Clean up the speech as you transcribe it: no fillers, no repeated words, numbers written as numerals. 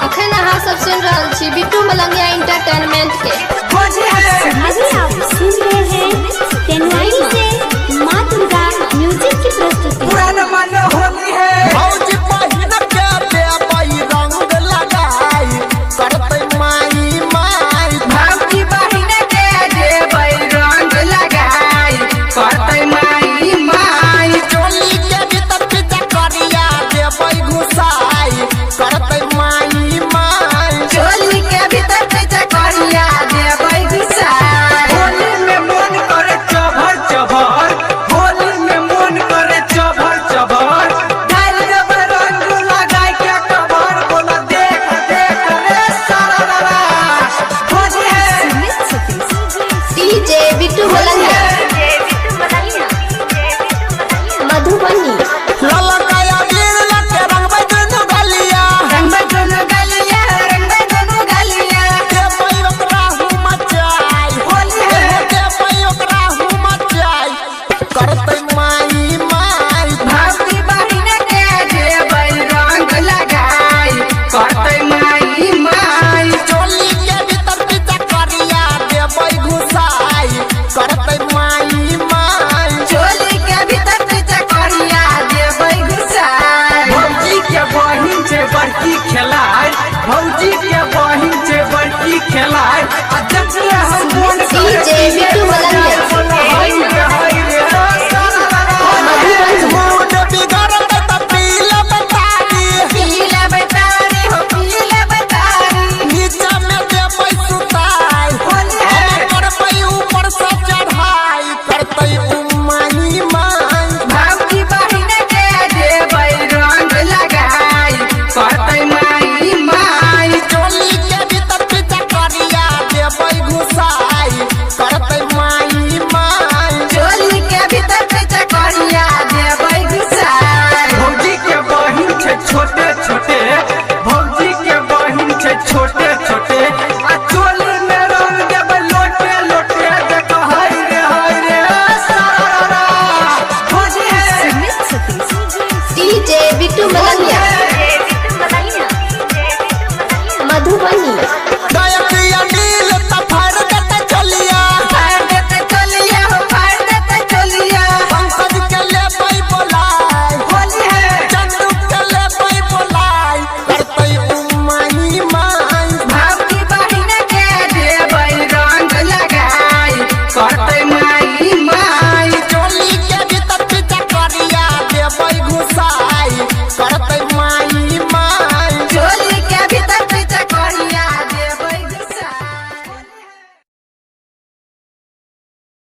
अखन अहाँ सब सुन रहल छी बिट्टू मलंगिया एंटरटेनमेंट के। अभी आप सुन रहे हैं तेनवाई से माँ दुर्गा म्यूजिक की प्रस्तुति। पुराना मन होली है भौजी पहिन के देबई रंग लगाई करतै माई माई भौजी बहिन के देबै रंग लगाई करतै माई माई चोली के भीतर पीछा करिया देबई घुसाई करतै माई माई चोली के भीतर पीछे करिया देबै घुसाई। होली में मन करे चभर चभर, होली में मन करे चभर चभर, डाल देबै रंग लगाई के कबर, बोला देख देख रे सारा होली है डीजे बिट्टू मलंगिया मधुबनी। ललकाया वीर लके रंगबै दुनु गलिया रंग दुनु गलिया, रंग दुनु गलिया, देबई ओकरा हुमचाई होली है देबई ओकरा हुमचाई करतै माई माई भौजी बहिन के देबै रंग लगाई करतै माई माई। चोली के भीतर पीछा करिया देबई घुसाई करतै माई माई चोली के भीतर पीछे करिया देबै घुसाई। भौजी के बहिन छै बड़की खेलाइ, भौजी के बहिन छै बड़की खेलाइ, आ जखने हम मोन डीजे बिट्टू मलंगिया मधुबनी। मूड बिगड़त त पीले बतारी पीले बतारी हो पीले बतारी, नीचा में देबई सुताई होली है हम करबै ऊपर से चढ़ाई करतै माई माई भौजी बहिन के देबै रंग लगाई करतै माई माई। चोली के भीतर पीछा करिया देबई घुसाई करतै माई माई चोली के भीतर पीछे करिया देबै घुसाई। भौजी के बहिन छै छोटे छोटे, भौजी के बहिन छै छोटे छोटे, आ चोली में रंग देबै लोटे लोटे, देखो हाय रे सारा भौजी है डीजे बिट्टू मलंगिया